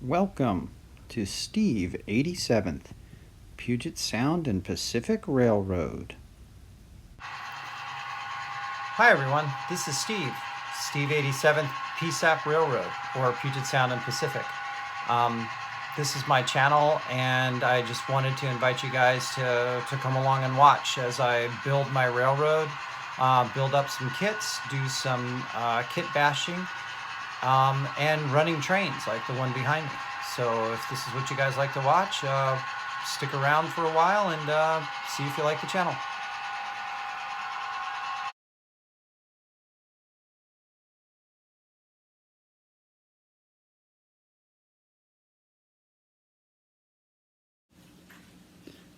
Welcome to Steve 87th, Puget Sound and Pacific Railroad. Hi everyone, this is Steve 87th PSAP Railroad, or Puget Sound and Pacific. This is my channel, and I just wanted to invite you guys to come along and watch as I build my railroad, build up some kits, do some kit bashing, and running trains like the one behind me. So if this is what you guys like to watch, stick around for a while and see if you like the channel.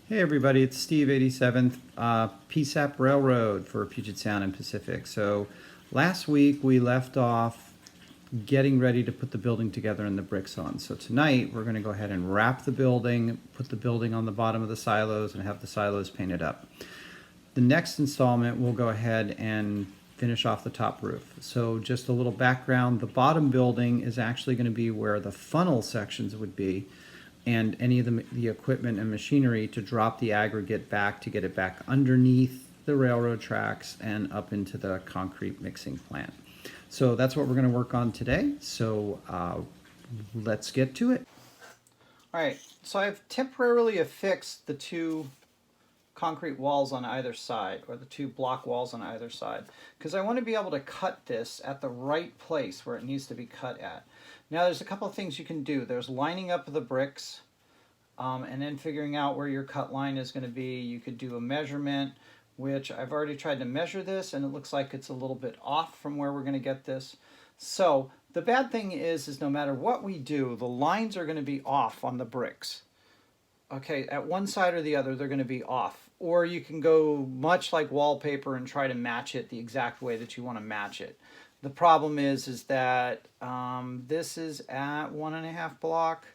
Hey everybody, it's Steve 87th, PSAP Railroad for Puget Sound and Pacific. So last week we left off getting ready to put the building together and the bricks on. So tonight we're going to go ahead and wrap the building, put the building on the bottom of the silos, and have the silos painted up. The next installment we'll go ahead and finish off the top roof. So just a little background, the bottom building is actually going to be where the funnel sections would be, and any of the equipment and machinery to drop the aggregate back to get it back underneath the railroad tracks and up into the concrete mixing plant. So that's what we're going to work on today. So let's get to it. All right, so I've temporarily affixed the two concrete walls on either side, or the two block walls on either side, because I want to be able to cut this at the right place where it needs to be cut at. Now there's a couple of things you can do. There's lining up the bricks, and then figuring out where your cut line is going to be. You could do a measurement, which I've already tried to measure this, and it looks like it's a little bit off from where we're going to get this. So the bad thing is no matter what we do, the lines are going to be off on the bricks. Okay, at one side or the other, they're going to be off. Or you can go much like wallpaper and try to match it the exact way that you want to match it. The problem is that this is at 1.5 block,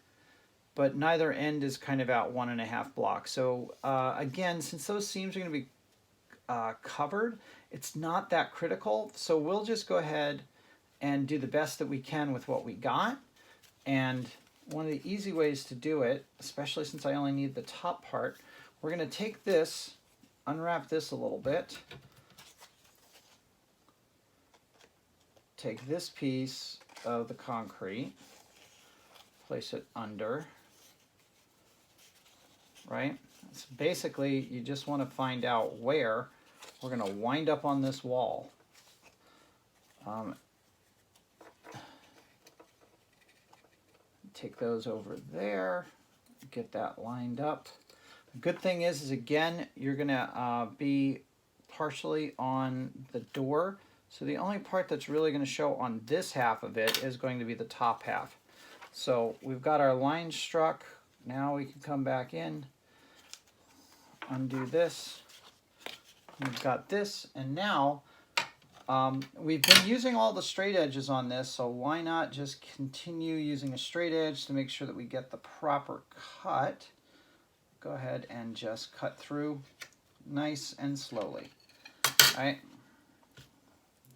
but neither end is kind of at 1.5 block. So again, since those seams are going to be covered, it's not that critical. So we'll just go ahead and do the best that we can with what we got. And one of the easy ways to do it, especially since I only need the top part, we're going to take this, unwrap this a little bit, take this piece of the concrete, place it under, right? So basically, you just want to find out where we're going to wind up on this wall. Take those over there, get that lined up. The good thing is again, you're going to be partially on the door. So the only part that's really going to show on this half of it is going to be the top half. So we've got our line struck. Now we can come back in, undo this. We've got this, and now we've been using all the straight edges on this, so why not just continue using a straight edge to make sure that we get the proper cut. Go ahead and just cut through nice and slowly. All right,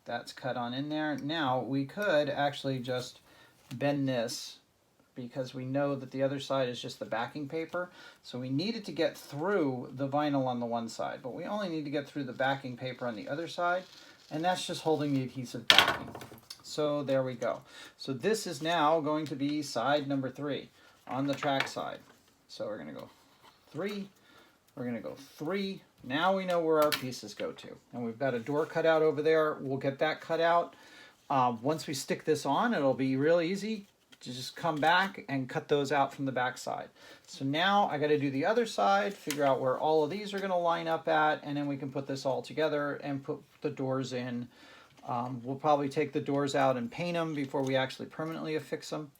that's cut on in there. Now we could actually just bend this, because we know that the other side is just the backing paper. So we needed to get through the vinyl on the one side, but we only need to get through the backing paper on the other side, and that's just holding the adhesive backing. So there we go. So this is now going to be side number 3 on the track side. So we're going to go 3, we're going to go 3. Now we know where our pieces go to. And we've got a door cut out over there. We'll get that cut out. Once we stick this on, it'll be real easy to just come back and cut those out from the back side. So now I got to do the other side, figure out where all of these are going to line up at, and then we can put this all together and put the doors in. We'll probably take the doors out and paint them before we actually permanently affix them.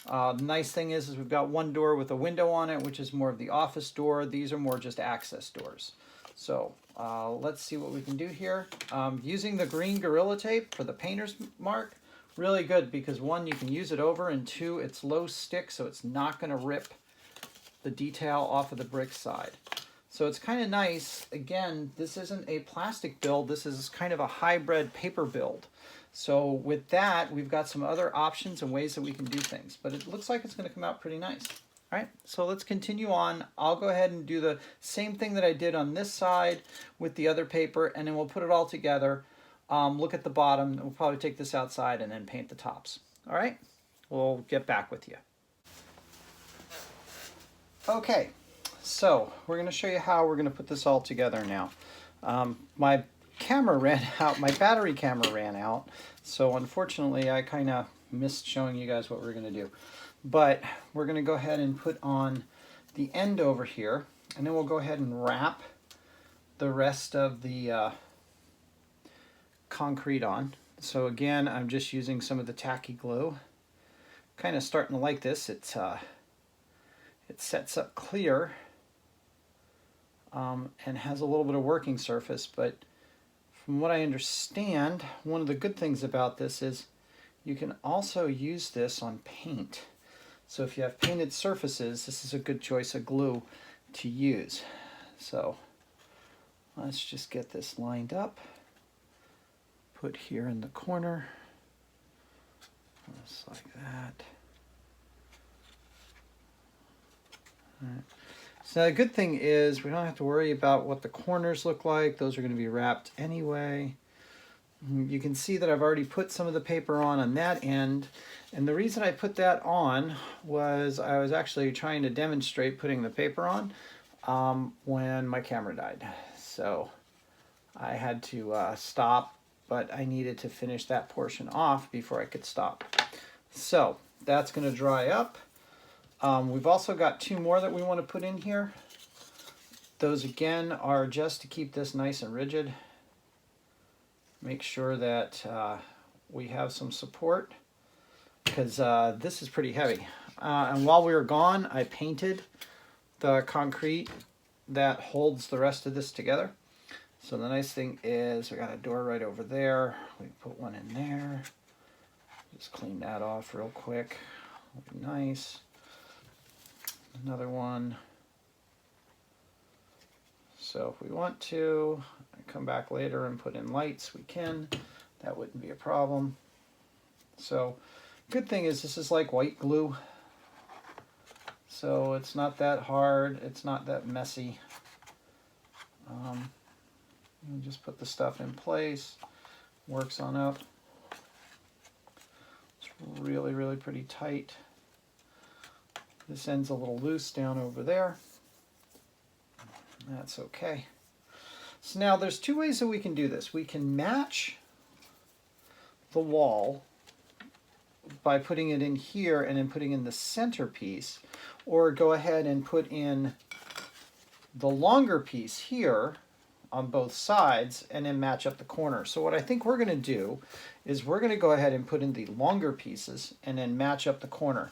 The nice thing is we've got one door with a window on it, which is more of the office door. These are more just access doors. So let's see what we can do here. Using the green Gorilla Tape for the painter's mark, really good, because 1, you can use it over, and 2, it's low stick, so it's not going to rip the detail off of the brick side. So it's kind of nice. Again, this isn't a plastic build. This is kind of a hybrid paper build. So with that, we've got some other options and ways that we can do things, but it looks like it's going to come out pretty nice. All right, so let's continue on. I'll go ahead and do the same thing that I did on this side with the other paper, and then we'll put it all together. Look at the bottom. We'll probably take this outside and then paint the tops. All right, we'll get back with you. Okay, so we're going to show you how we're going to put this all together now. My camera ran out, my battery camera ran out, so unfortunately I kind of missed showing you guys what we're going to do. But we're going to go ahead and put on the end over here, and then we'll go ahead and wrap the rest of the concrete on. So again, I'm just using some of the tacky glue. Kind of starting to like this. It sets up clear and has a little bit of working surface, but from what I understand, one of the good things about this is you can also use this on paint. So if you have painted surfaces, this is a good choice of glue to use. So let's just get this lined up. Put here in the corner, just like that. All right. So the good thing is we don't have to worry about what the corners look like. Those are going to be wrapped anyway. You can see that I've already put some of the paper on that end. And the reason I put that on was I was actually trying to demonstrate putting the paper on when my camera died. So I had to stop, but I needed to finish that portion off before I could stop. So that's going to dry up. We've also got two more that we want to put in here. Those again are just to keep this nice and rigid. Make sure that we have some support because this is pretty heavy. And while we were gone, I painted the concrete that holds the rest of this together. So the nice thing is we got a door right over there. We put one in there. Just clean that off real quick. It'll be nice. Another one. So if we want to come back later and put in lights, we can. That wouldn't be a problem. So good thing is this is like white glue. So it's not that hard. It's not that messy. You just put the stuff in place. Works on up. It's really, really pretty tight. This end's a little loose down over there. That's okay. So now there's two ways that we can do this. We can match the wall by putting it in here and then putting in the centerpiece, or go ahead and put in the longer piece here on both sides and then match up the corner. So what I think we're going to do is we're going to go ahead and put in the longer pieces and then match up the corner.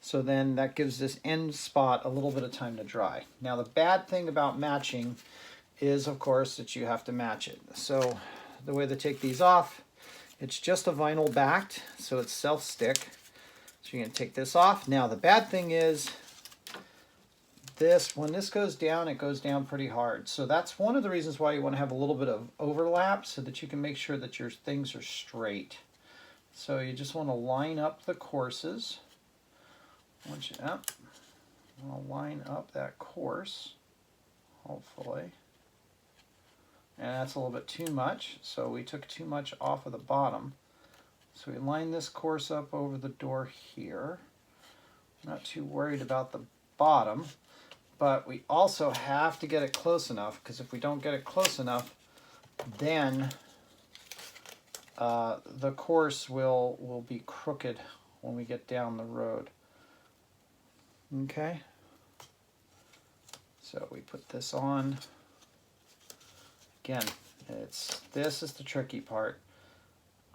So then that gives this end spot a little bit of time to dry. Now the bad thing about matching is, of course, that you have to match it. So the way to take these off, it's just a vinyl backed, so it's self-stick. So you're going to take this off. Now the bad thing is this, when this goes down, it goes down pretty hard. So that's one of the reasons why you want to have a little bit of overlap so that you can make sure that your things are straight. So you just want to line up the courses. Once you I'll line up that course, hopefully. And that's a little bit too much, so we took too much off of the bottom. So we line this course up over the door here. Not too worried about the bottom, but we also have to get it close enough, because if we don't get it close enough, then the course will be crooked when we get down the road. Okay, so we put this on. Again, this is the tricky part,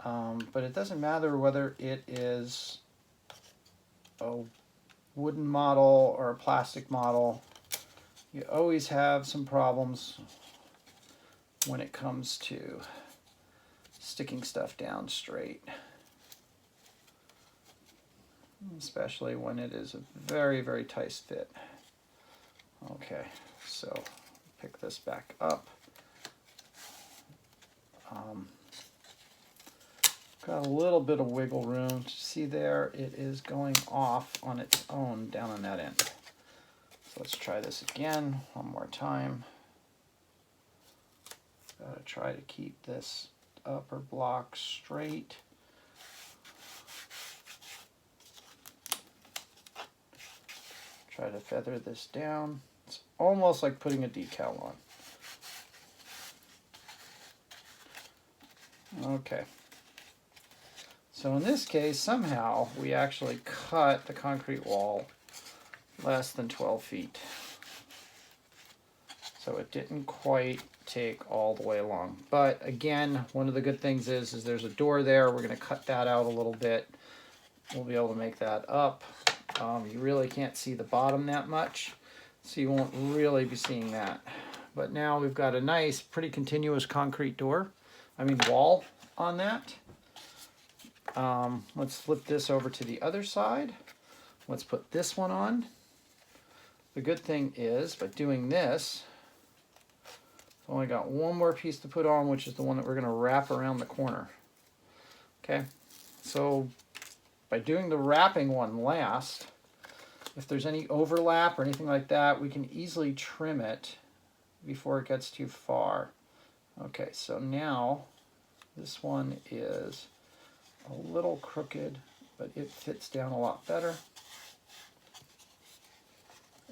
but it doesn't matter whether it is a wooden model or a plastic model. You always have some problems when it comes to sticking stuff down straight, especially when it is a very, very tight fit. Okay, so pick this back up. got a little bit of wiggle room. See there, it is going off on its own down on that end. So let's try this again one more time. Gotta try to keep this upper block straight. Try to feather this down. It's almost like putting a decal on. Okay. So in this case, somehow we actually cut the concrete wall less than 12 feet. So it didn't quite take all the way along. But again, one of the good things is there's a door there. We're going to cut that out a little bit. We'll be able to make that up. You really can't see the bottom that much, so you won't really be seeing that. But now we've got a nice, pretty continuous concrete wall on that. Let's flip this over to the other side. Let's put this one on. The good thing is, by doing this, I've only got one more piece to put on, which is the one that we're going to wrap around the corner. Okay, so by doing the wrapping one last, if there's any overlap or anything like that, we can easily trim it before it gets too far. Okay, so now this one is a little crooked, but it fits down a lot better.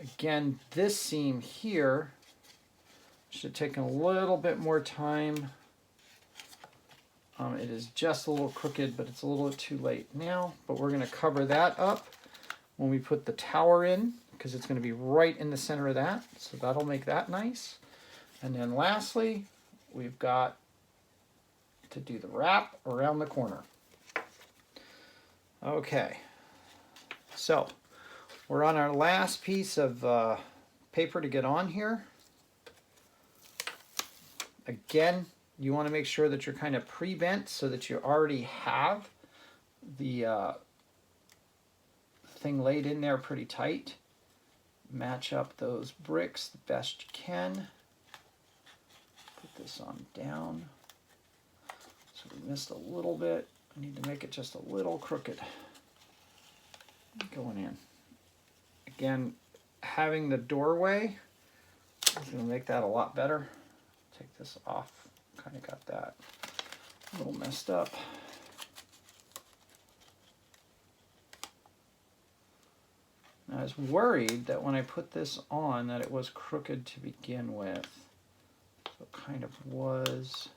Again, this seam here should take a little bit more time. It is just a little crooked, but it's a little too late now. But we're going to cover that up when we put the tower in, because it's going to be right in the center of that. So that'll make that nice. And then lastly, we've got to do the wrap around the corner. Okay, so we're on our last piece of paper to get on here. Again, you want to make sure that you're kind of pre-bent so that you already have the thing laid in there pretty tight. Match up those bricks the best you can. Put this on down. So we missed a little bit. I need to make it just a little crooked going in. Again, having the doorway is going to make that a lot better. Take this off. Kind of got that a little messed up. Now, I was worried that when I put this on that it was crooked to begin with. So it kind of was.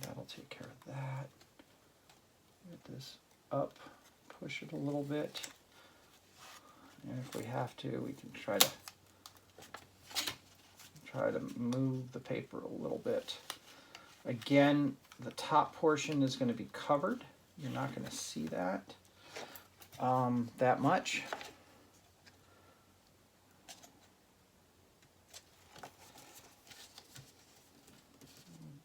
That'll take care of that. Get this up, push it a little bit. And if we have to, we can try to move the paper a little bit. Again, the top portion is going to be covered. You're not going to see that that much.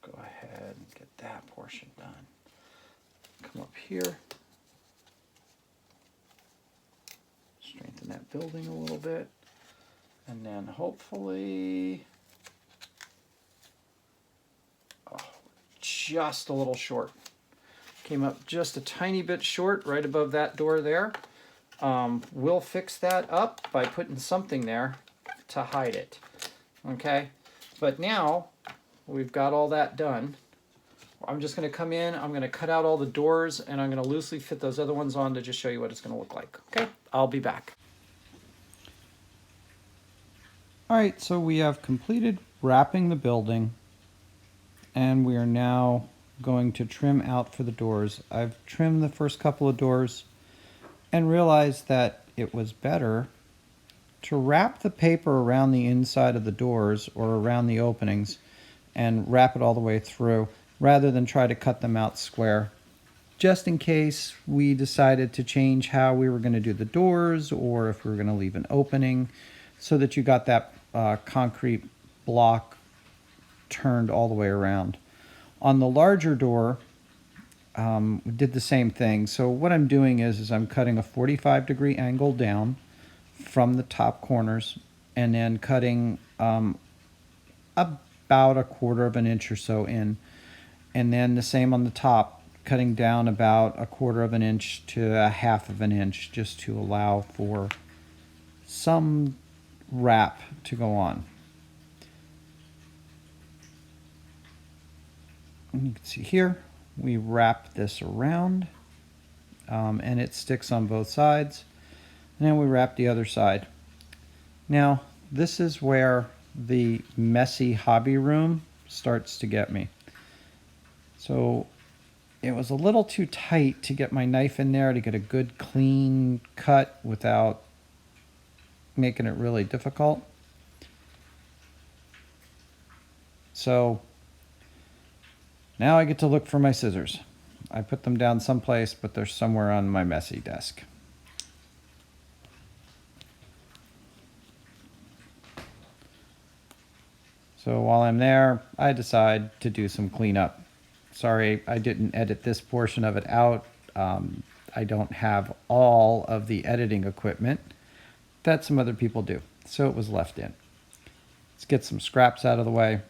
Go ahead and get that portion done. Come up here. Strengthen that building a little bit. And then hopefully, just a little short. Came up just a tiny bit short right above that door there. We'll fix that up by putting something there to hide it. Okay, but now we've got all that done. I'm just going to come in, I'm going to cut out all the doors, and I'm going to loosely fit those other ones on to just show you what it's going to look like. Okay, I'll be back. All right, so we have completed wrapping the building, and we are now going to trim out for the doors. I've trimmed the first couple of doors and realized that it was better to wrap the paper around the inside of the doors or around the openings and wrap it all the way through rather than try to cut them out square, just in case we decided to change how we were going to do the doors or if we were going to leave an opening, so that you got that concrete block turned all the way around. On the larger door, we did the same thing. So what I'm doing is I'm cutting a 45-degree angle down from the top corners and then cutting about 1/4 of an inch or so in. And then the same on the top, cutting down about 1/4 of an inch to 1/2 of an inch, just to allow for some wrap to go on. And you can see here, we wrap this around, and it sticks on both sides. And then we wrap the other side. Now, this is where the messy hobby room starts to get me. So it was a little too tight to get my knife in there to get a good clean cut without making it really difficult. So now I get to look for my scissors. I put them down someplace, but they're somewhere on my messy desk. So while I'm there, I decide to do some cleanup. Sorry, I didn't edit this portion of it out. I don't have all of the editing equipment that some other people do, so it was left in. Let's get some scraps out of the way.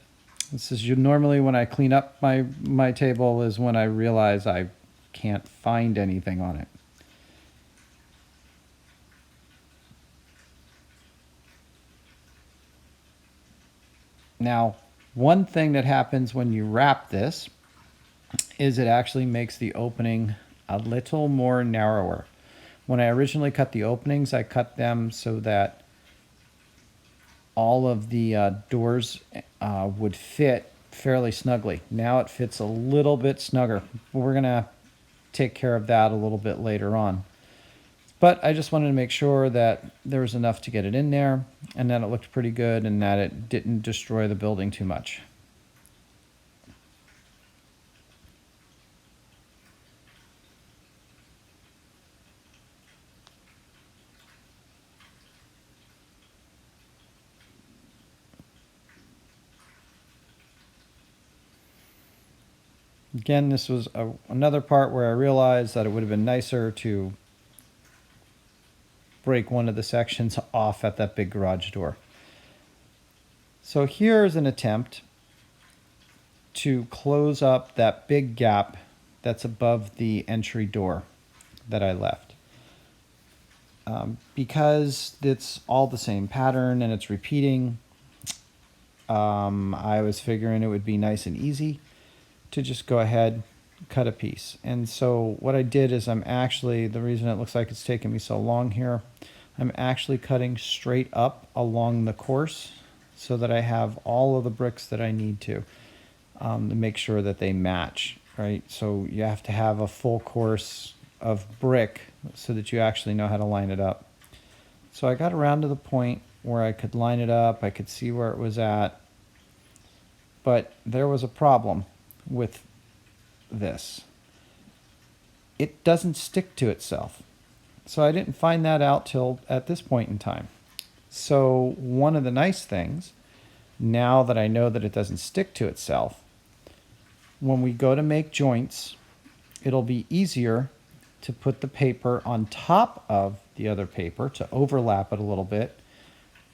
This is normally when I clean up my table is when I realize I can't find anything on it. Now, one thing that happens when you wrap this is it actually makes the opening a little more narrower. When I originally cut the openings, I cut them so that all of the doors would fit fairly snugly. Now it fits a little bit snugger. We're gonna take care of that a little bit later on. But I just wanted to make sure that there was enough to get it in there and that it looked pretty good and that it didn't destroy the building too much. Again, this was another part where I realized that it would have been nicer to break one of the sections off at that big garage door. So here's an attempt to close up that big gap that's above the entry door that I left. Because it's all the same pattern and it's repeating, I was figuring it would be nice and easy to just go ahead, cut a piece. And so what I did is the reason it looks like it's taking me so long here, I'm actually cutting straight up along the course so that I have all of the bricks that I need to make sure that they match, right? So you have to have a full course of brick so that you actually know how to line it up. So I got around to the point where I could line it up, I could see where it was at, but there was a problem with this. It doesn't stick to itself. So I didn't find that out till at this point in time. So one of the nice things, now that I know that it doesn't stick to itself, when we go to make joints, it'll be easier to put the paper on top of the other paper to overlap it a little bit,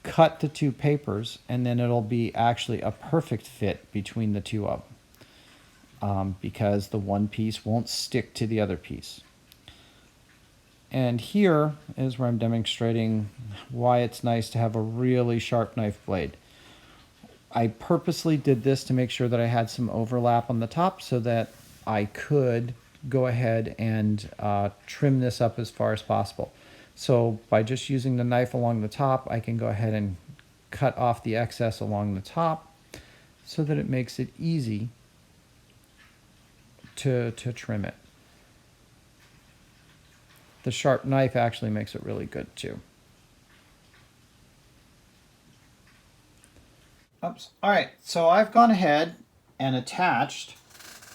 cut the two papers, and then it'll be actually a perfect fit between the two of them. Because the one piece won't stick to the other piece. And here is where I'm demonstrating why it's nice to have a really sharp knife blade. I purposely did this to make sure that I had some overlap on the top so that I could go ahead and trim this up as far as possible. So by just using the knife along the top, I can go ahead and cut off the excess along the top so that it makes it easy to trim it. The sharp knife actually makes it really good too. Oops. All right, so I've gone ahead and attached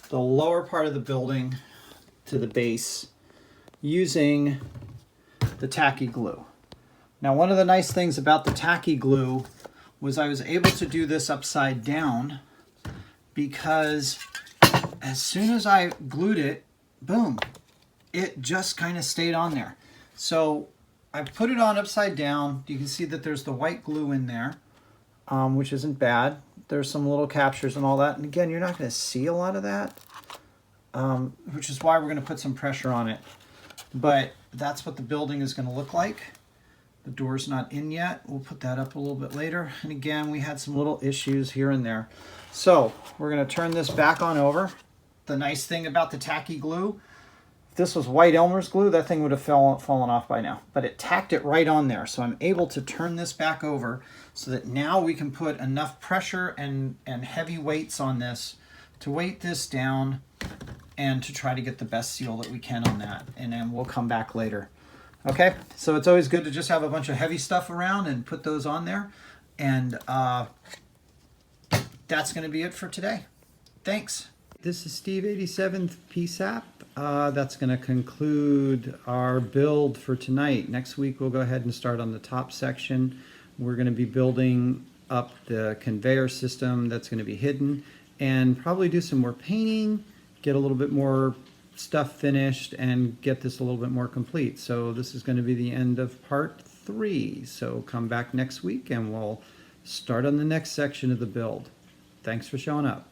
the lower part of the building to the base using the tacky glue. Now, one of the nice things about the tacky glue was I was able to do this upside down because as soon as I glued it, boom, it just kind of stayed on there. So I put it on upside down. You can see that there's the white glue in there, which isn't bad. there's some little captures and all that. And again, you're not going to see a lot of that, which is why we're going to put some pressure on it. But that's what the building is going to look like. The door's not in yet. We'll put that up a little bit later. And again, we had some little issues here and there. So we're going to turn this back on over. The nice thing about the tacky glue, if this was white Elmer's glue, that thing would have fallen off by now. But it tacked it right on there. So I'm able to turn this back over so that now we can put enough pressure and heavy weights on this to weight this down and to try to get the best seal that we can on that. And then we'll come back later. Okay, so it's always good to just have a bunch of heavy stuff around and put those on there. And that's going to be it for today. Thanks. This is Steve 87th PSAP. That's going to conclude our build for tonight. Next week we'll go ahead and start on the top section. We're going to be building up the conveyor system that's going to be hidden and probably do some more painting, get a little bit more stuff finished, and get this a little bit more complete. So this is going to be the end of part 3. So come back next week and we'll start on the next section of the build. Thanks for showing up.